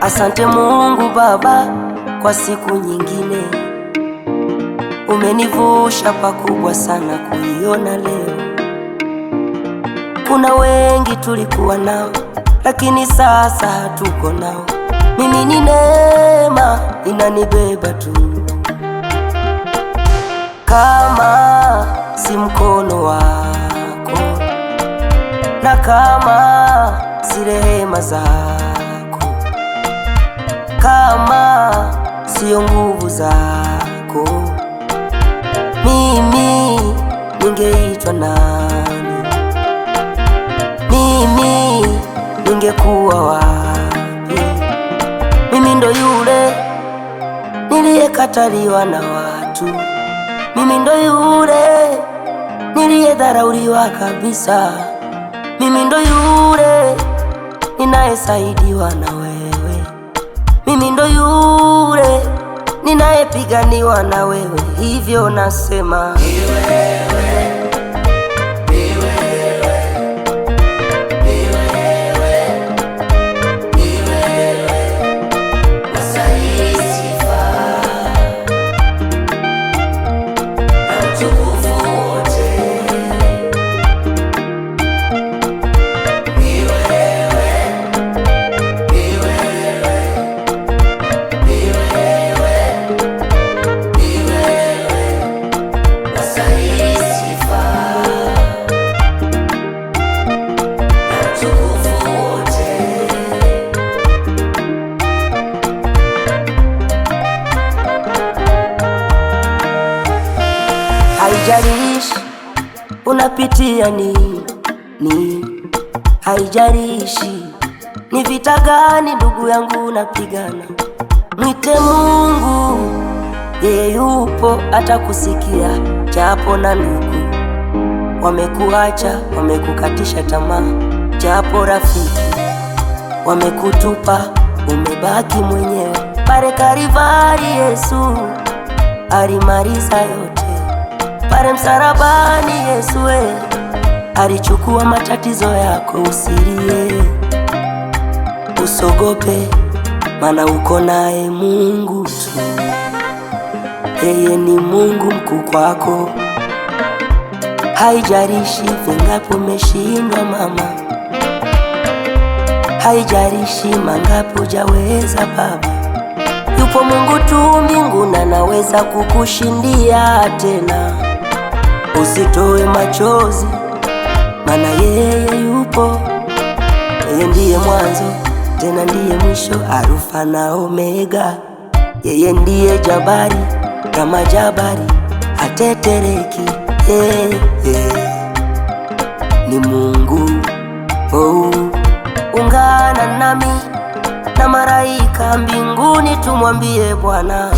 Asante Mungu Baba kwa siku nyingine, umenivusha pakubwa sana kuiona leo. Kuna wengi tulikuwa nao, lakini sasa hatuko nao. Mimi ni neema inanibeba tu, kama si mkono wako na kama si rehema zako, kama sio nguvu zako, mimi ningeitwa nani? Mimi ningekuwa wapi? Mimi ndo yule niliyekataliwa na watu, mimi ndo yule niliyedharauliwa kabisa, mimi ndo yule ninayesaidiwa na wewe, mimi ndo yule ninayepiganiwa na wewe. Hivyo nasema ni wewe. Haijalishi unapitia nini, haijalishi ni vita gani ndugu yangu unapigana, mwite Mungu, yeye yupo atakusikia. Japo na ndugu wamekuacha, wamekukatisha tamaa, japo rafiki wamekutupa, umebaki mwenyewe. Pale Kalvari Yesu alimaliza yote, pale msalabani Yesu alichukua matatizo yako. Usilie, usogope, maana uko naye Mungu tu. Yeye ni Mungu mkuu kwako. Haijalishi vingapi umeshindwa mama, haijalishi mangapi hujaweza baba, yupo Mungu tu mbinguni anaweza kukushindia tena. Usitoe machozi, maana yeye yupo. Yeye ndiye mwanzo tena ndiye mwisho, Alfa na Omega. Yeye ndiye jabari kama jabari, hatetereki. Ni Mungu. Ungana nami na malaika mbinguni tumwambie Bwana.